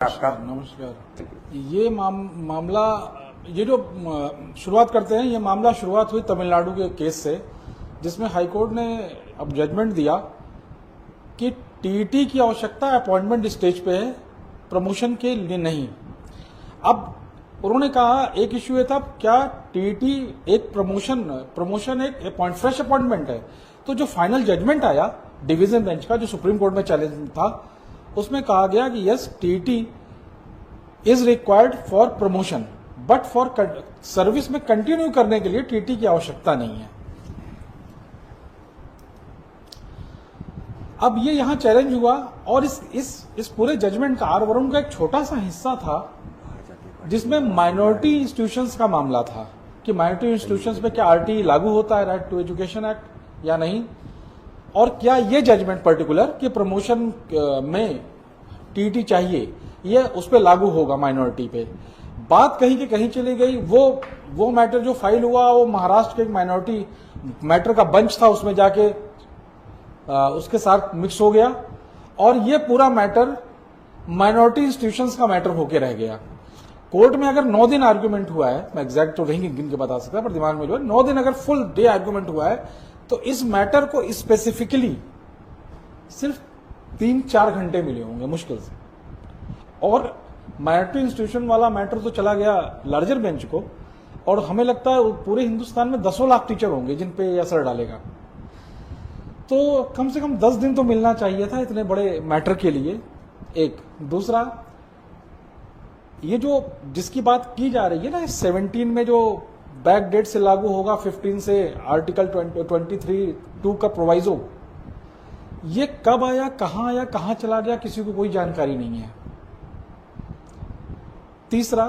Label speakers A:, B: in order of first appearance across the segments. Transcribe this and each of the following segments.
A: आपका
B: नमस्कार। ये मामला ये जो शुरुआत करते हैं, ये मामला शुरुआत हुई तमिलनाडु के केस से, जिसमें हाईकोर्ट ने अब जजमेंट दिया कि टीईटी की आवश्यकता अपॉइंटमेंट स्टेज पे है, प्रमोशन के लिए नहीं। अब उन्होंने कहा एक इश्यू ये था, क्या टीईटी एक प्रमोशन एक फ्रेश अपॉइंटमेंट है। तो जो फाइनल जजमेंट आया डिवीजन बेंच का, जो सुप्रीम कोर्ट में चैलेंज था, उसमें कहा गया कि yes, TET is required for promotion but for service में कंटिन्यू करने के लिए टीईटी की आवश्यकता नहीं है। अब ये यहां चैलेंज हुआ और इस पूरे जजमेंट का आर वरुण का एक छोटा सा हिस्सा था जिसमें माइनॉरिटी इंस्टीट्यूशंस का मामला था कि माइनॉरिटी इंस्टीट्यूशंस पे क्या आरटी लागू होता है, राइट टू एजुकेशन एक्ट, या नहीं, और क्या ये जजमेंट पर्टिकुलर कि प्रमोशन में टीईटी चाहिए, ये उस पर लागू होगा माइनॉरिटी पे। बात कहीं की कहीं चली गई। वो मैटर जो फाइल हुआ वो महाराष्ट्र के एक माइनॉरिटी मैटर का बंच था, उसमें जाके उसके साथ मिक्स हो गया और ये पूरा मैटर माइनॉरिटी इंस्टीट्यूशंस का मैटर होके रह गया। कोर्ट में अगर 9 दिन आर्ग्यूमेंट हुआ है, मैं एग्जैक्ट तो नहीं गिन के बता सकता, पर दिमाग में जो है 9 दिन अगर फुल डे आर्ग्यूमेंट हुआ है, तो इस मैटर को स्पेसिफिकली सिर्फ 3-4 घंटे मिले होंगे मुश्किल से। और माइनॉरिटी इंस्टीट्यूशन वाला मैटर तो चला गया लार्जर बेंच को, और हमें लगता है पूरे हिंदुस्तान में 10 लाख टीचर होंगे जिन पे ये असर डालेगा। तो कम से कम 10 दिन तो मिलना चाहिए था इतने बड़े मैटर के लिए। एक दूसरा, ये जो जिसकी बात की जा रही है ना, 17 में जो बैक डेट से लागू होगा 15 से आर्टिकल 23(2) का प्रोवाइजो, ये कब आया, कहां चला गया, किसी को कोई जानकारी नहीं है। तीसरा,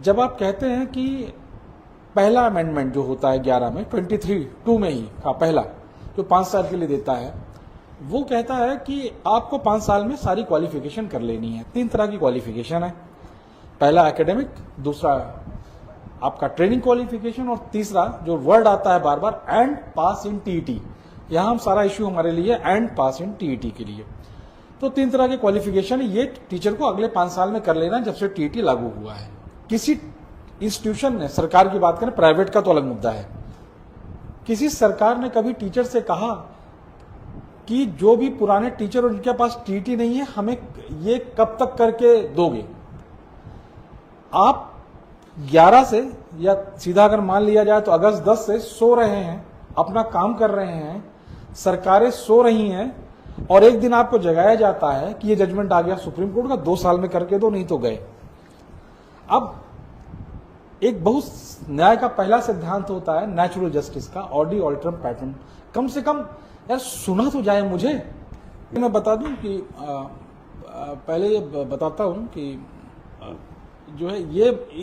B: जब आप कहते हैं कि पहला अमेंडमेंट जो होता है 11 में 23(2) में ही का पहला जो 5 साल के लिए देता है, वो कहता है कि आपको 5 साल में सारी क्वालिफिकेशन कर लेनी है। 3 तरह की क्वालिफिकेशन है, पहला एकेडमिक, दूसरा आपका ट्रेनिंग क्वालिफिकेशन, और तीसरा जो वर्ड आता है बार बार, एंड पास इन टीईटी। यहां हम सारा इश्यू हमारे लिए एंड पास इन टीईटी के लिए। तो 3 तरह के क्वालिफिकेशन ये टीचर को अगले 5 साल में कर लेना जब से टीईटी लागू हुआ है। किसी इंस्टीट्यूशन ने, सरकार की बात करें, प्राइवेट का तो अलग मुद्दा है, किसी सरकार ने कभी टीचर से कहा कि जो भी पुराने टीचर और उनके पास टीईटी नहीं है, हमें ये कब तक करके दोगे। आप 11 से, या सीधा अगर मान लिया जाए तो अगस्त 10 से सो रहे हैं, अपना काम कर रहे हैं, सरकारें सो रही हैं, और एक दिन आपको जगाया जाता है कि ये जजमेंट आ गया सुप्रीम कोर्ट का, 2 साल में करके दो, नहीं तो गए। अब एक बहुत न्याय का पहला सिद्धांत होता है नेचुरल जस्टिस का, ऑडी ऑल्टरम पैटर्न। कम से कम यार सुना तो जाए मुझे। मैं बता दूं कि पहले ये बताता हूं कि जो है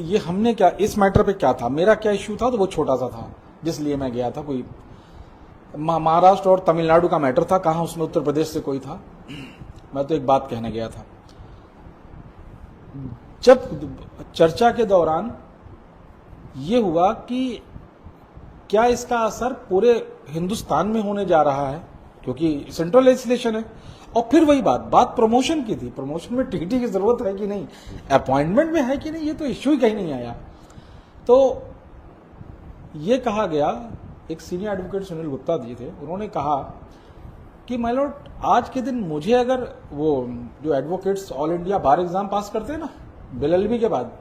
B: ये हमने क्या, इस मैटर पे क्या था, मेरा क्या इश्यू था, तो वो छोटा सा था जिसलिए मैं गया था। कोई महाराष्ट्र और तमिलनाडु का मैटर था, कहां उसमें उत्तर प्रदेश से कोई था। मैं तो एक बात कहने गया था। जब चर्चा के दौरान ये हुआ कि क्या इसका असर पूरे हिंदुस्तान में होने जा रहा है, क्योंकि सेंट्रल लेजिस्लेशन है, और फिर वही बात प्रमोशन की थी, प्रमोशन में टीटी की जरूरत है कि नहीं, अपॉइंटमेंट में है कि नहीं, ये तो इश्यू ही कहीं नहीं आया। तो ये कहा गया, एक सीनियर एडवोकेट सुनील गुप्ता जी थे, उन्होंने कहा कि माय लॉर्ड, आज के दिन मुझे अगर वो जो एडवोकेट्स ऑल इंडिया बार एग्जाम पास करते हैं ना बीएलएलबी के बाद,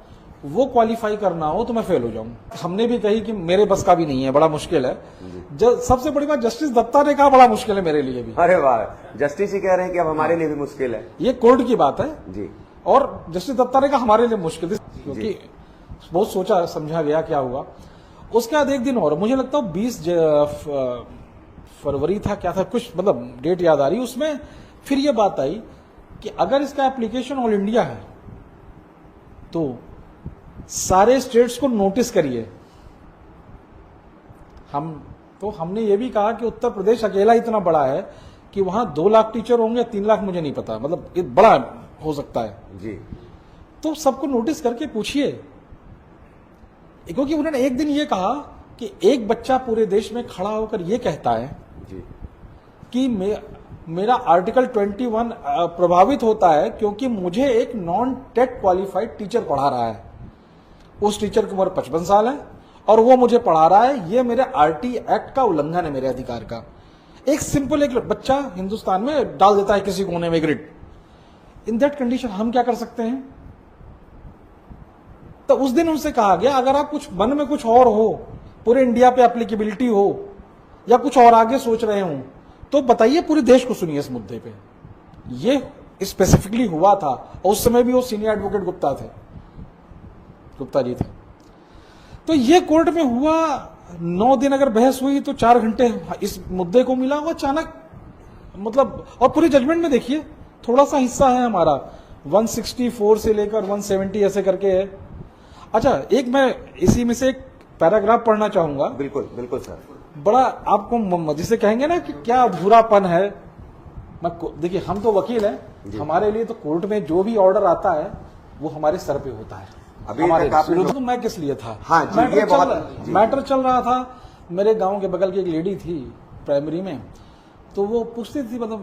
B: वो क्वालिफाई करना हो तो मैं फेल हो जाऊं। हमने भी कही कि मेरे बस का भी नहीं है, बड़ा मुश्किल है। सबसे बड़ी बात, जस्टिस दत्ता ने कहा बड़ा मुश्किल है मेरे लिए भी।
A: अरे वाह, जस्टिस ही कह रहे हैं कि अब हमारे लिए भी मुश्किल है।
B: ये कोर्ट की बात है
A: जी,
B: और जस्टिस दत्ता ने कहा हमारे लिए मुश्किल, क्योंकि बहुत सोचा समझा गया क्या हुआ। उसके बाद एक दिन और, मुझे लगता है 20 फरवरी था, क्या था कुछ, मतलब डेट याद आ रही, उसमें फिर ये बात आई कि अगर इसका एप्लीकेशन ऑल इंडिया है तो सारे स्टेट्स को नोटिस करिए। हमने ये भी कहा कि उत्तर प्रदेश अकेला इतना बड़ा है कि वहां 2 लाख टीचर होंगे, 3 लाख मुझे नहीं पता, मतलब ये बड़ा हो सकता है
A: जी।
B: तो सबको नोटिस करके पूछिए, क्योंकि उन्होंने एक दिन ये कहा कि एक बच्चा पूरे देश में खड़ा होकर ये कहता है
A: जी
B: कि मेरा आर्टिकल 21 प्रभावित होता है क्योंकि मुझे एक नॉन टेट क्वालिफाइड टीचर पढ़ा रहा है। उस टीचर की उम्र 55 साल है और वो मुझे पढ़ा रहा है। ये मेरे आरटी एक्ट का उल्लंघन है, मेरे अधिकार का। एक सिंपल एक बच्चा हिंदुस्तान में डाल देता है किसी कोने में ग्रिड। इन दैट कंडीशन हम क्या कर सकते हैं? तो उस दिन उनसे कहा गया अगर आप कुछ मन में कुछ और हो, पूरे इंडिया पे एप्लीकेबिलिटी हो या कुछ और आगे सोच रहे हो तो बताइए, पूरे देश को सुनिए इस मुद्दे पे। ये स्पेसिफिकली हुआ था और उस समय भी वो सीनियर एडवोकेट गुप्ता जी थे। तो ये कोर्ट में हुआ, 9 दिन अगर बहस हुई तो 4 घंटे इस मुद्दे को मिला। वो अचानक मतलब, और पूरी जजमेंट में देखिए थोड़ा सा हिस्सा है हमारा 164 से लेकर 170 ऐसे करके है। अच्छा, एक मैं इसी में से एक पैराग्राफ पढ़ना चाहूंगा।
A: बिल्कुल बिल्कुल सर।
B: बड़ा आपको जिसे कहेंगे ना कि क्या अधूरापन है। मैं देखिए, हम तो वकील हैं, हमारे लिए तो कोर्ट में जो भी ऑर्डर आता है वो हमारे सर पे होता है।
A: अभी
B: हमारे
A: तक आपने
B: तो मैं किस लिए था?
A: हाँ जी,
B: मैटर चल रहा था। मेरे गांव के बगल की एक लेडी थी प्राइमरी में, तो वो पूछती थी मतलब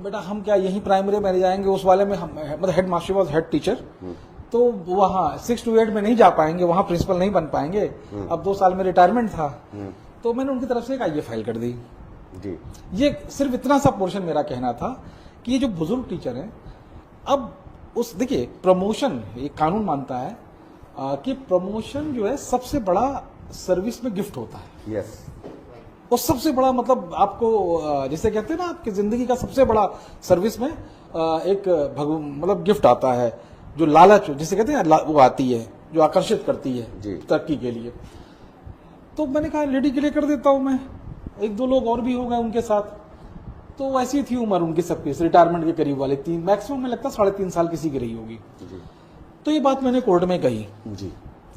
B: बेटा हम क्या यहीं प्राइमरी में रह जाएंगे, उस वाले में मतलब head master was head teacher, तो वहाँ 6 to 8 में नहीं जा पाएंगे, वहाँ प्रिंसिपल नहीं बन पाएंगे। अब 2 साल में रिटायरमेंट था, तो मैंने उनकी तरफ से एक आईए फाइल कर दी जी। ये सिर्फ इतना सा पोर्शन मेरा कहना था कि ये जो बुजुर्ग टीचर हैं, अब उस देखिए प्रमोशन, ये कानून मानता है कि प्रमोशन जो है सबसे बड़ा सर्विस में गिफ्ट होता है।
A: यस।
B: और सबसे बड़ा मतलब आपको जिसे कहते हैं ना, आपकी जिंदगी का सबसे बड़ा सर्विस में एक मतलब गिफ्ट आता है, जो लालच जिसे कहते हैं वो आती है, जो आकर्षित करती है तरक्की के लिए। तो मैंने कहा लेडी के लिए कर देता हूं मैं, 1-2 लोग और भी हो गए उनके साथ। तो ऐसी थी उम्र उनकी सबकी, रिटायरमेंट के करीब वाले 3 मैक्सिमम में लगता 3.5 साल किसी की रही होगी। तो ये बात मैंने कोर्ट में कही जी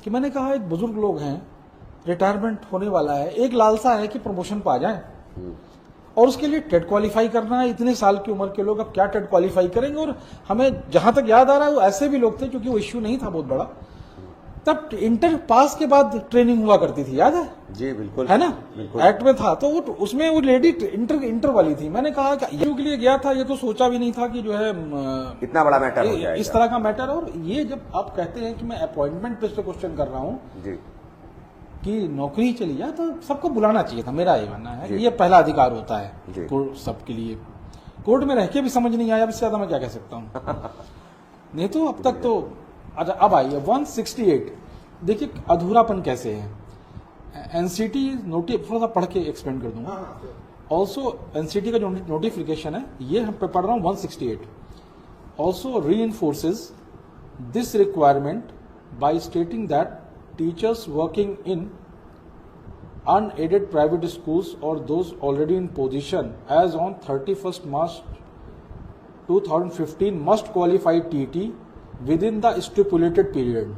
B: कि मैंने कहा एक बुजुर्ग लोग हैं, रिटायरमेंट होने वाला है, एक लालसा है कि प्रमोशन पा जाए और उसके लिए टेट क्वालिफाई करना है। इतने साल की उम्र के लोग अब क्या टेट क्वालिफाई करेंगे? और हमें जहां तक याद आ रहा है वो ऐसे भी लोग थे, क्योंकि वो इश्यू नहीं था बहुत बड़ा, तब इंटर पास के बाद ट्रेनिंग हुआ करती थी, याद है
A: जी? बिल्कुल
B: है ना,
A: बिल्कुल।
B: एक्ट में था। तो उसमें वो लेडी इंटर वाली थी। मैंने कहा कि ये के लिए गया था, ये तो सोचा भी नहीं था कि जो है
A: इतना बड़ा मैटर हो जाएगा,
B: इस तरह का मैटर। और ये जब आप कहते हैं कि मैं अपॉइंटमेंट पे क्वेश्चन कर रहा हूँ
A: जी
B: कि नौकरी चली जाए, तो सबको बुलाना चाहिए था, मेरा ये मानना है। ये पहला अधिकार होता है सबके लिए। कोर्ट में रह के भी समझ नहीं आया, इससे ज्यादा मैं क्या कह सकता हूँ। नहीं तो अब तक तो। अच्छा, अब आइए 168। देखिए अधूरापन कैसे है। एनसीटी नोटिस थोड़ा सा पढ़ के एक्सप्लेन कर दूंगा। ऑल्सो एनसीटी का जो नोटिफिकेशन है, ये हम पढ़ रहा हूँ 168। Also reinforces this requirement by stating that teachers working in unaided private schools or those already in position as on 31st March 2015 must qualify TT within the stipulated period.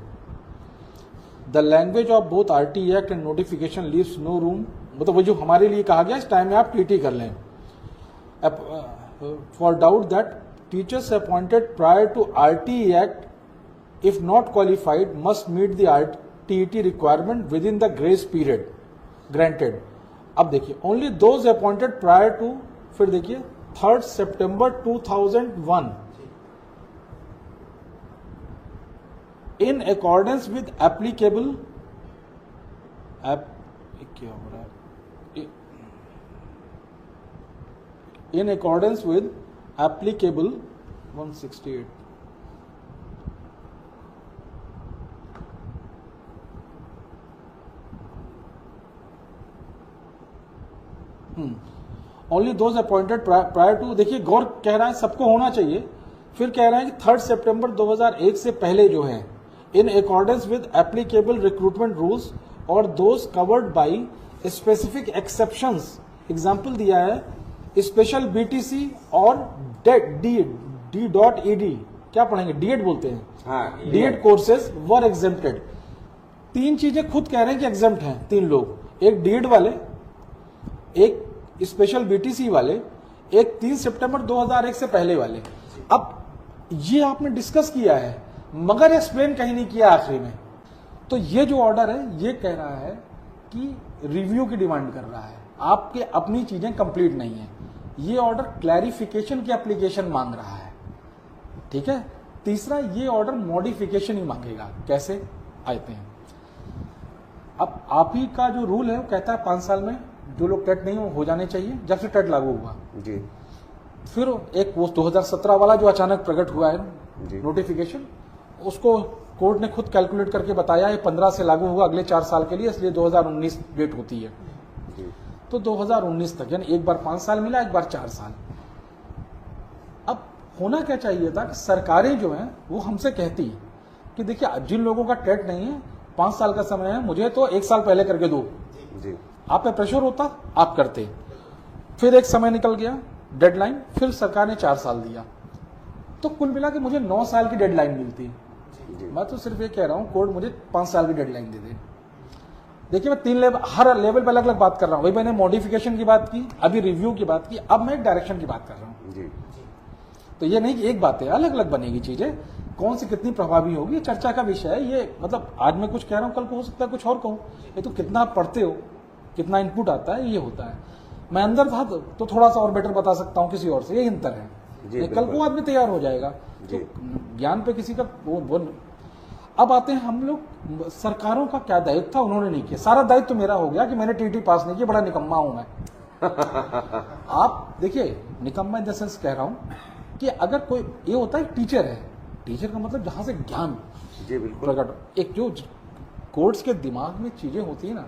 B: The language of both RT Act and notification leaves no room, मतलब वो जो हमारे लिए कहा गया इस time में आप TT कर लें, for doubt that teachers appointed prior to RT Act if not qualified must meet the TET requirement within the grace period granted. अब देखिए only those appointed prior to, फिर देखिए 3rd September 2001 in accordance with applicable क्या हो रहा है, in accordance with applicable 168 only those appointed prior to. देखिए गौर कह रहा है सबको होना चाहिए, फिर कह रहा है कि 3rd सितंबर 2001 से पहले जो है in accordance with applicable recruitment rules और those covered by specific exceptions. Example दिया है स्पेशल बीटीसी और D.ED, क्या पढ़ेंगे, डीएड बोलते हैं, डीएड कोर्सेज वर एग्जेम्प्टेड। 3 चीजें खुद कह रहे हैं कि एग्जेम्प्ट हैं 3 लोग, एक डीएड वाले, एक स्पेशल बीटीसी वाले, एक 3 सितंबर 2001 से पहले वाले। अब ये आपने डिस्कस किया है मगर एक्सप्लेन कहीं नहीं किया आखिरी में। तो ये जो ऑर्डर है ये कह रहा है कि रिव्यू की डिमांड कर रहा है, आपके अपनी चीजें कंप्लीट नहीं है। ये ऑर्डर क्लैरिफिकेशन की एप्लीकेशन मांग रहा है, ठीक है। तीसरा, ये ऑर्डर मॉडिफिकेशन ही मांगेगा। कैसे आते हैं? अब आप ही का जो रूल है वो कहता है 5 साल में जो लोग टेट नहीं हो जाने चाहिए, जब से टेट लागू हुआ
A: जी।
B: फिर एक वो 2017 वाला जो अचानक प्रकट हुआ है
A: जी।
B: नोटिफिकेशन, उसको कोर्ट ने खुद कैलकुलेट करके बताया ये 15 से लागू हुआ अगले 4 साल के लिए, इसलिए 2019 डेट होती है
A: जी।
B: तो 2019 तक, यानी एक बार 5 साल मिला, एक बार 4 साल। अब होना क्या चाहिए था कि सरकारें जो हैं वो हमसे कहती कि देखिए जिन लोगों का टेट नहीं है 5 साल का समय है, मुझे तो 1 साल पहले करके दो।
A: जी।
B: आप पे प्रेशर होता, आप करते। फिर एक समय निकल गया डेडलाइन, फिर सरकार ने 4 साल दिया, तो कुल मिला के मुझे 9 साल की डेडलाइन मिलती। मैं तो सिर्फ ये कह रहा हूँ कोर्ट मुझे 5 साल की डेडलाइन दे दे। देखिए मैं 3 लेवल, हर लेवल पे अलग अलग बात कर रहा हूँ। वही मैंने मॉडिफिकेशन की बात की, अभी रिव्यू की बात की, अब मैं एक डायरेक्शन की बात कर रहा हूँ।
A: जी।
B: तो ये नहीं कि एक बात है, अलग अलग बनेगी चीजें, कौन सी कितनी प्रभावी होगी, ये चर्चा का विषय है। ये मतलब आज मैं कुछ कह रहा हूँ, कल को हो सकता है कुछ और कहूँ। ये तो कितना आप पढ़ते हो, कितना इनपुट आता है, ये होता है। मैं अंदर था तो थोड़ा सा और बेटर बता सकता हूँ किसी और से, ये अंतर है। कल को आदमी तैयार हो जाएगा, तो ज्ञान पे किसी का वो। अब आते हैं हम लोग, सरकारों का क्या दायित्व था, उन्होंने नहीं किया। सारा दायित्व तो मेरा हो गया कि मैंने टीटी पास नहीं किया, बड़ा निकम्मा हूं मैं। आप देखिए, निकम्मा इन द सेंस कह रहा हूं कि अगर कोई ये होता है टीचर है, टीचर का मतलब जहां से ज्ञान
A: जी बिल्कुल
B: प्रकट, एक जो कोर्ट्स के दिमाग में चीजें होती है ना,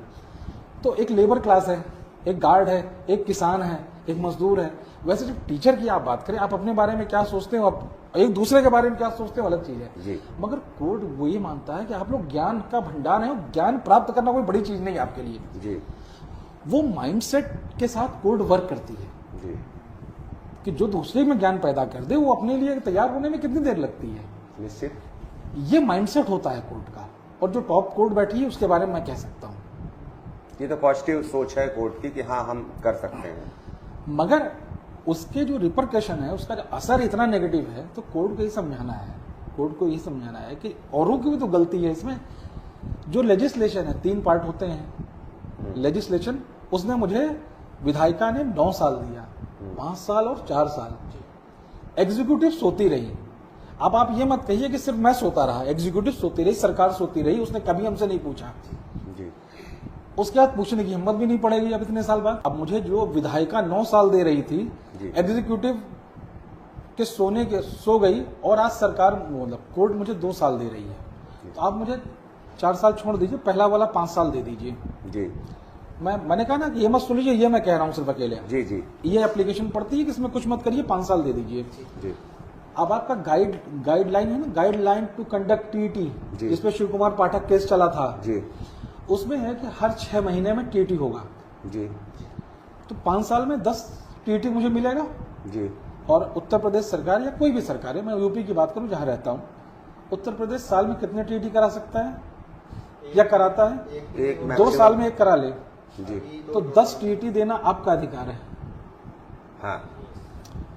B: तो एक लेबर क्लास है, एक गार्ड है, एक किसान है, एक मजदूर है। वैसे जब टीचर की आप बात करें, आप अपने बारे में क्या सोचते हो, आप एक दूसरे के बारे में क्या सोचते हो, अलग चीज है। मगर कोर्ट वो ये मानता है कि आप लोग ज्ञान का भंडार है, ज्ञान प्राप्त करना कोई बड़ी चीज नहीं है आपके लिए
A: जी।
B: वो माइंडसेट के साथ कोर्ट वर्क करती है
A: जी।
B: कि जो दूसरे में ज्ञान पैदा कर दे, वो अपने लिए तैयार होने में कितनी देर लगती है।
A: निश्चित
B: ये माइंडसेट होता है कोर्ट का, और जो टॉप कोर्ट बैठी है उसके बारे में मैं कह सकता हूँ
A: ये तो पॉजिटिव सोच है कोर्ट की कि हाँ हम कर सकते हैं।
B: मगर उसके जो रिपरकशन है, उसका जो असर इतना नेगेटिव है, तो कोर्ट को ये समझाना है, कोर्ट को ये समझाना है कि औरों की भी तो गलती है इसमें। जो लेजिस्लेशन है, 3 पार्ट होते हैं लेजिस्लेशन, उसने मुझे विधायिका ने 9 साल दिया, 5 साल और 4 साल। एग्जीक्यूटिव सोती रही। अब आप ये मत कहिए कि सिर्फ मैं सोता रहा, एग्जीक्यूटिव सोती रही, सरकार सोती रही, उसने कभी हमसे नहीं पूछा। उसके बाद पूछने की हिम्मत भी नहीं पड़ेगी अब इतने साल बाद। अब मुझे जो विधायिका 9 साल दे रही थी, एग्जीक्यूटिव के सोने के सो गई, और आज सरकार मतलब कोर्ट मुझे 2 साल दे रही है। तो आप मुझे 4 साल छोड़ दीजिए, पहला वाला 5 साल दे दीजिए जी। मैंने कहा ना कि ये मत सुन लीजिए, ये मैं कह रहा हूँ सिर्फ अकेले जी जी। ये एप्लीकेशन पड़ती है कि इसमें कुछ मत करिए, 5 साल दे दीजिए जी। अब आपका गाइडलाइन है ना, गाइडलाइन टू कंडक्ट टीटी, जिसपे शिव कुमार पाठक केस चला था जी, उसमें है कि हर 6 महीने में टीटी होगा जी। तो 5 साल में 10 टीटी मुझे मिलेगा जी। और उत्तर प्रदेश सरकार या कोई भी सरकार है, मैं यूपी की बात करूं जहां रहता हूं, उत्तर प्रदेश साल में कितने टीटी करा सकता है या कराता है? 2 साल में 1 करा ले जी। तो 10 टीटी देना आपका अधिकार है। हाँ।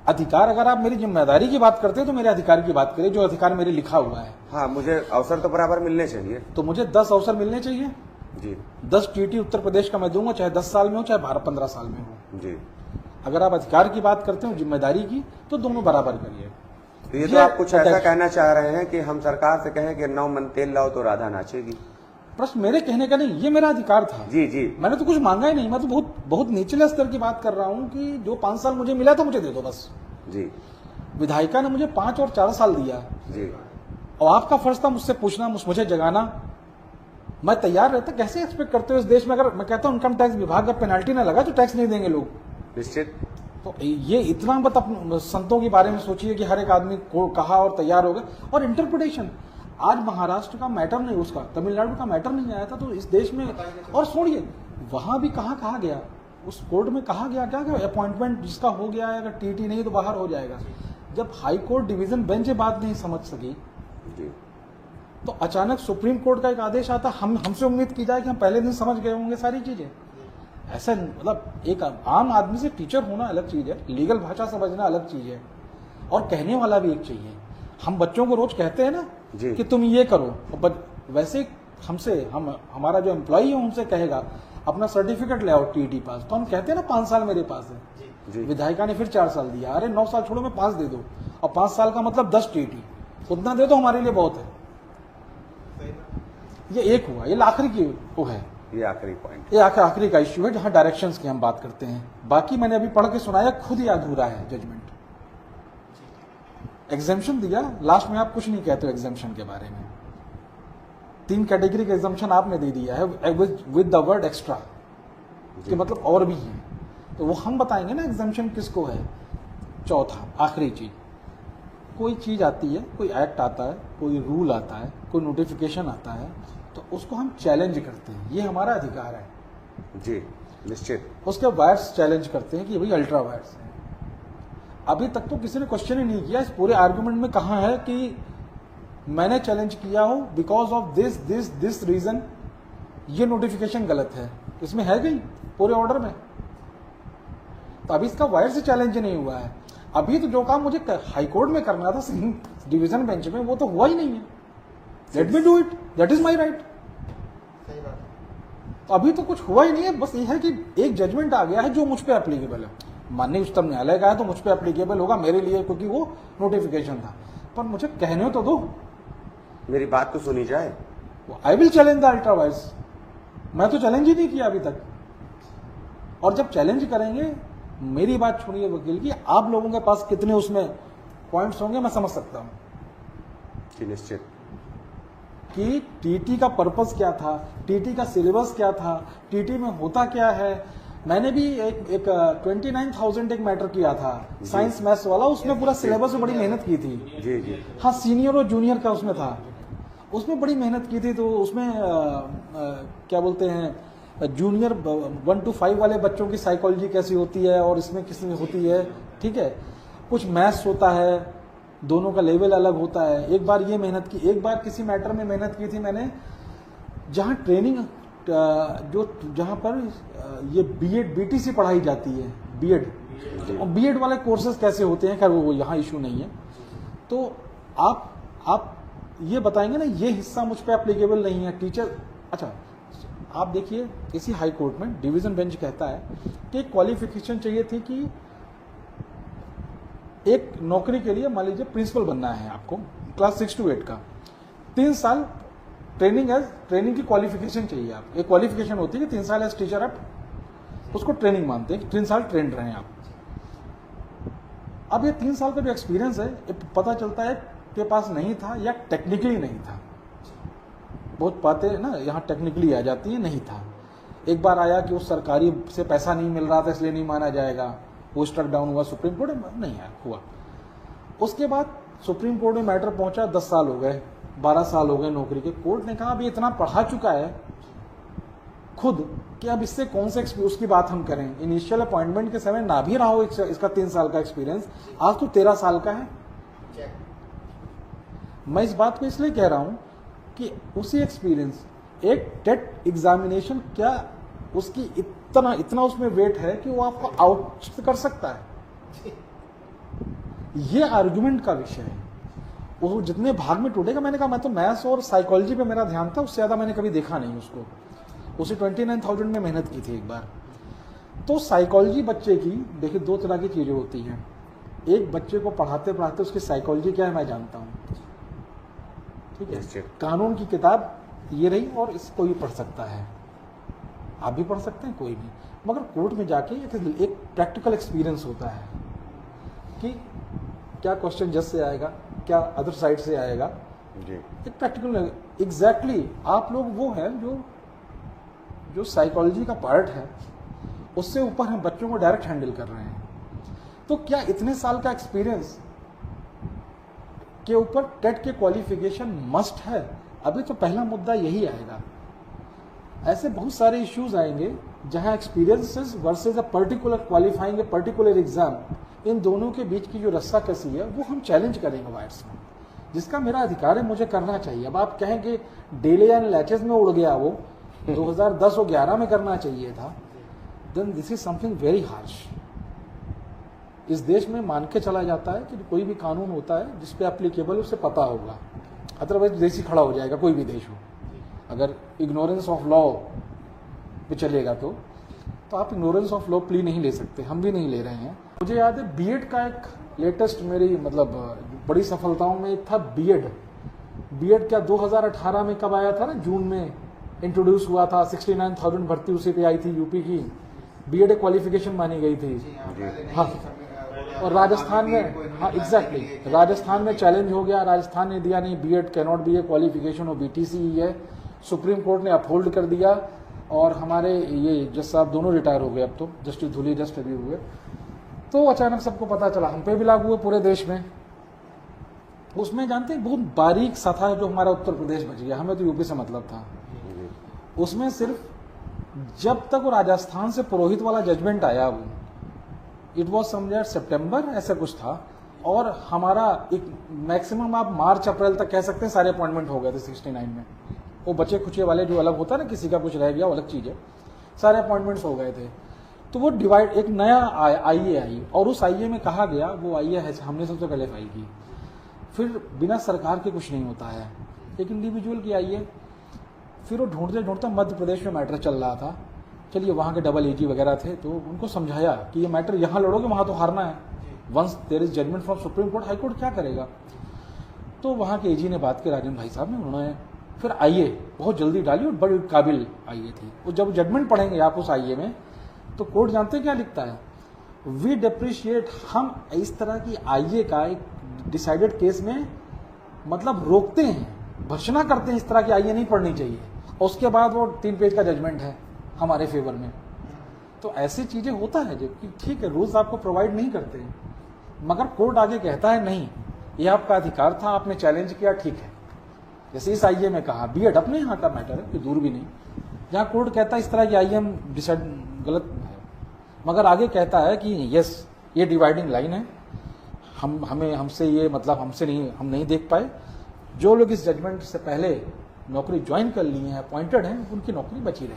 B: अधिकार, अगर आप मेरी जिम्मेदारी की बात करते हैं तो मेरे अधिकार की बात करें, जो अधिकार मेरे लिखा हुआ है। हाँ, मुझे अवसर तो बराबर मिलने चाहिए, तो मुझे 10 अवसर मिलने चाहिए जी। 10 टीटी उत्तर प्रदेश का मैं दूंगा, चाहे 10 साल में हो, चाहे 12-15 साल में हो जी। अगर आप अधिकार की बात करते हो, जिम्मेदारी की, तो दोनों बराबर करिए। तो ये तो आप कुछ ऐसा कहना चाह रहे हैं कि हम सरकार से कहें कि 9 मन तेल लाओ तो राधा नाचेगी? प्रश्न मेरे कहने का नहीं, ये मेरा अधिकार था जी जी। मैंने तो कुछ मांगा ही नहीं, मैं तो बहुत निचले स्तर की बात कर रहा हूँ कि जो 5 साल मुझे मिला तो मुझे दे दो बस जी। विधायिका ने मुझे 5 और 4 साल दिया जी, और आपका फर्ज था मुझसे पूछना, मुझे जगाना। मैं तैयार रहता। कैसे एक्सपेक्ट करते हो इस देश में, अगर मैं कहता हूँ इनकम टैक्स विभाग का पेनल्टी ना लगा तो टैक्स नहीं देंगे लोग निश्चित। तो ये इतना मत अपने संतों के बारे में सोचिए कि हर एक आदमी को कहा और तैयार हो गया। और इंटरप्रिटेशन, आज महाराष्ट्र का मैटर नहीं, उसका तमिलनाडु का मैटर नहीं आया था, तो इस देश में, और छोड़िए वहां भी कहा गया, उस कोर्ट में कहा गया क्या, अपॉइंटमेंट जिसका हो गया है, अगर टीटी नहीं तो बाहर हो जाएगा। जब हाई कोर्ट डिवीजन बेंच बात नहीं समझ सकी जी, तो अचानक सुप्रीम कोर्ट का एक आदेश आता, हमसे उम्मीद की जाए कि हम पहले दिन समझ गए होंगे सारी चीजें। ऐसा मतलब एक आम आदमी से टीचर होना अलग चीज है, लीगल भाषा समझना अलग चीज है, और कहने वाला भी एक चाहिए। हम बच्चों को रोज कहते हैं ना कि तुम ये करो, वैसे हमसे हमारा जो एम्प्लॉई है उनसे कहेगा अपना सर्टिफिकेट ले आओ टीईटी पास, तो हम कहते हैं ना 5 साल मेरे पास है।
A: जी
B: विधायिका ने फिर 4 साल दिया, अरे 9 साल छोड़ो, मैं 5 दे दो, और 5 साल का मतलब 10 टीईटी, उतना दे दो, हमारे लिए बहुत है। ये एक हुआ, ये आखिरी की वो है,
A: ये आखिरी पॉइंट,
B: ये आखिरी का इश्यू है जहां डायरेक्शंस की हम बात करते हैं। बाकी मैंने अभी पढ़ के सुनाया, खुद ही अधूरा है जजमेंट। एग्जाम्शन दिया, लास्ट में आप कुछ नहीं कहते हो एग्जाम्शन के बारे में। 3 कैटेगरी का एग्जाम्शन आपने दे दिया है विद द वर्ड एक्स्ट्रा, कि मतलब और भी है, तो वो हम बताएंगे ना एग्जाम्शन किसको है। चौथा आखिरी चीज, कोई चीज आती है, कोई एक्ट आता है, कोई रूल आता है, कोई नोटिफिकेशन आता है, तो उसको हम चैलेंज करते हैं, ये हमारा अधिकार है
A: जी निश्चित।
B: उसके वायर्स चैलेंज करते हैं कि भाई अल्ट्रा वायर्स है। अभी तक तो किसी ने क्वेश्चन ही नहीं किया, इस पूरे आर्गुमेंट में कहा है कि मैंने चैलेंज किया हो because of this this this reason, ये नोटिफिकेशन गलत है, इसमें है कहीं पूरे ऑर्डर में? तो अभी इसका वायर से चैलेंज नहीं हुआ है। अभी तो जो काम मुझे हाईकोर्ट में करना था डिवीजन बेंच में, वो तो हुआ ही नहीं है। Let me do it, that is my right. तो अभी तो कुछ हुआ ही नहीं है, बस ये है कि एक जजमेंट आ गया है जो मुझ पर एप्लीकेबल है, माननीय उच्चतम न्यायालय का है तो मुझ पर एप्लीकेबल होगा मेरे लिए, क्योंकि वो नोटिफिकेशन था। पर मुझे कहने तो दो,
A: मेरी बात तो सुनी जाए।
B: I will challenge the ultra vires. मैं तो चैलेंज ही नहीं किया अभी तक, और जब चैलेंज करेंगे, मेरी बात सुनिए वकील की, आप लोगों के पास कितने उसमें पॉइंट्स होंगे मैं समझ सकता हूं
A: जी निश्चित,
B: कि टीटी का पर्पस क्या था, टीटी का सिलेबस क्या था, टीटी में होता क्या है। मैंने भी एक 29,000 एक मैटर किया था साइंस मैथ्स वाला, उसमें पूरा सिलेबस में बड़ी मेहनत की थी।
A: जी जी
B: हाँ, सीनियर और जूनियर का उसमें था, उसमें बड़ी मेहनत की थी। तो उसमें क्या बोलते हैं, जूनियर 1 to 5 वाले बच्चों की साइकोलॉजी कैसी होती है और इसमें किस में होती है, ठीक है। कुछ मैथ्स होता है, दोनों का लेवल अलग होता है। एक बार ये मेहनत की, एक बार किसी मैटर में मेहनत की थी मैंने, जहाँ ट्रेनिंग जहाँ पर ये बीएड बीटीसी पढ़ाई जाती है, बीएड, और बीएड वाले कोर्सेज कैसे होते हैं, खैर वो यहाँ इशू नहीं है। तो आप ये बताएंगे ना, ये हिस्सा मुझ पे एप्लीकेबल नहीं है टीचर। अच्छा, आप देखिए इसी हाई कोर्ट में डिवीजन बेंच कहता है कि क्वालिफिकेशन चाहिए थी कि एक नौकरी के लिए, मान लीजिए प्रिंसिपल बनना है आपको, क्लास 6 to 8 का 3 साल ट्रेनिंग की क्वालिफिकेशन चाहिए। आप एक क्वालिफिकेशन होती है कि 3 साल एज टीचर आप उसको ट्रेनिंग मानते हैं, 3 साल ट्रेंड रहे आप। अब ये 3 साल का जो एक्सपीरियंस है, पता चलता है के पास नहीं था या टेक्निकली नहीं था। बहुत बातें ना यहाँ टेक्निकली आ जाती है, नहीं था। एक बार आया कि उस सरकारी से पैसा नहीं मिल रहा था इसलिए नहीं माना जाएगा, वो स्ट्रक डाउन हुआ सुप्रीम कोर्ट में, नहीं हुआ। उसके बाद सुप्रीम कोर्ट में मैटर पहुंचा, 10 साल हो गए, 12 साल हो गए नौकरी के। कोर्ट ने कहा अभी इतना पढ़ा चुका है खुद कि अब इससे कौन से उसकी बात हम करें। इनिशियल अपॉइंटमेंट के समय ना भी रहा हो इसका 3 साल का एक्सपीरियंस, आज तो 13 साल का है। मैं इस बात को इसलिए कह रहा हूं कि उसी एक्सपीरियंस, एक टेट एग्जामिनेशन, क्या उसकी इतना उसमें वेट है कि वो आपको आउट कर सकता है। ये आर्गुमेंट का विषय है। वो जितने भाग में टूटेगा, मैंने कहा मैं तो मैथ्स और साइकोलॉजी पे मेरा ध्यान था, उससे ज्यादा मैंने कभी देखा नहीं उसको। उसे 29,000 में मेहनत की थी एक बार। तो साइकोलॉजी बच्चे की, देखिए 2 तरह की चीजें होती हैं। एक बच्चे को पढ़ाते पढ़ाते उसकी साइकोलॉजी क्या है मैं जानता हूँ, ठीक है। कानून की किताब ये रही और इसको भी पढ़ सकता है, आप भी पढ़ सकते हैं, कोई भी। मगर कोर्ट में जाके एक प्रैक्टिकल एक्सपीरियंस होता है कि क्या क्वेश्चन जज से आएगा, क्या अदर साइड से आएगा जी। एक प्रैक्टिकल एग्जैक्टली आप लोग वो है जो साइकोलॉजी का पार्ट है, उससे ऊपर हम बच्चों को डायरेक्ट हैंडल कर रहे हैं। तो क्या इतने साल का एक्सपीरियंस के ऊपर टेट के क्वालिफिकेशन मस्ट है? अभी तो पहला मुद्दा यही आएगा। ऐसे बहुत सारे इश्यूज आएंगे जहां experiences versus a particular qualifying a particular exam, इन दोनों के बीच की जो रस्साकसी है वो हम चैलेंज करेंगे वायर्स में, जिसका मेरा अधिकार है, मुझे करना चाहिए। अब आप कहें कि डेले एंड लैचेस में उड़ गया वो 2010 और 11 में करना चाहिए था, then this is something very harsh. इस देश में मान के चला जाता है कि कोई भी कानून होता है जिस पे एप्लीकेबल उसे पता होगा, अदरवाइज देश ही खड़ा हो जाएगा, कोई भी देश हो। अगर इग्नोरेंस ऑफ लॉ पे चलेगा तो आप इग्नोरेंस ऑफ लॉ प्ली नहीं ले सकते, हम भी नहीं ले रहे हैं। मुझे याद है बीएड का एक लेटेस्ट मेरी मतलब बड़ी सफलताओं में एक था बीएड क्या 2018 में कब आया था ना, जून में इंट्रोड्यूस हुआ था, 69,000 भर्ती उसी पे आई थी यूपी की, बीएड क्वालिफिकेशन मानी गई थी। हाँ, और राजस्थान में, हाँ एग्जैक्टली, राजस्थान में चैलेंज हो गया, राजस्थान ने दिया नहीं, BEd cannot be a qualification और बीटीसी ही है। सुप्रीम कोर्ट ने अपहोल्ड कर दिया और हमारे ये जज साहब दोनों रिटायर हो गए, अब तो जस्टिस धुली जस्ट अभी हुए। तो अचानक सबको पता चला, हम पे भी लागू हुए पूरे देश में। उसमें जानते हैं बहुत बारीक सा था जो हमारा उत्तर प्रदेश बच गया, हमें तो यूपी से मतलब था। उसमें सिर्फ जब तक वो राजस्थान से पुरोहित वाला जजमेंट आया, वो इट वॉज समवेयर सितंबर ऐसा कुछ था, और हमारा एक मैक्सिमम आप मार्च अप्रैल तक कह सकते हैं सारे अपॉइंटमेंट हो गए थे 69 में। वो बचे खुचे वाले जो अलग होता है ना, किसी का कुछ रह गया वो अलग चीज है, सारे अपॉइंटमेंट्स हो गए थे। तो वो डिवाइड, एक नया आईए आई और उस आईए में कहा गया, वो आईए है हमने सबसे पहले फाइल की, फिर बिना सरकार के कुछ नहीं होता है, एक इंडिविजुअल की आईए। फिर वो ढूंढते ढूंढते मध्य प्रदेश में मैटर चल रहा था, चलिए वहाँ के डबल एजी वगैरह थे, तो उनको समझाया कि ये मैटर यहाँ लड़ोगे वहाँ तो हारना है, once there is judgement from supreme court, high court क्या करेगा। तो वहाँ के एजी ने बात की, राजन भाई साहब ने, उन्होंने फिर आईए बहुत जल्दी डाली और बड़ी काबिल आईए थी। वो जब जजमेंट पढ़ेंगे आप उस आईए में, तो कोर्ट जानते क्या लिखता है, वी डिप्रिशिएट, हम इस तरह की आईए का एक डिसाइडेड केस में मतलब रोकते हैं, भर्त्सना करते हैं, इस तरह की आईए नहीं पढ़नी चाहिए, और उसके बाद वो 3 पेज का जजमेंट है हमारे फेवर में। तो ऐसी चीजें होता है जो कि ठीक है, रूल्स आपको प्रोवाइड नहीं करते हैं, मगर कोर्ट आगे कहता है नहीं, ये आपका अधिकार था, आपने चैलेंज किया, ठीक है। जैसे इस आईए में कहा, बीएड अपने यहाँ का मैटर है, कोई दूर भी नहीं, जहाँ कोर्ट कहता है इस तरह की आईए हम डिसाइड गलत है, मगर आगे कहता है कि यस ये डिवाइडिंग लाइन है, हमसे ये मतलब हमसे नहीं, हम नहीं देख पाए, जो लोग इस जजमेंट से पहले नौकरी ज्वाइन कर लिए हैं, अपॉइंटेड हैं, उनकी नौकरी बची रहे।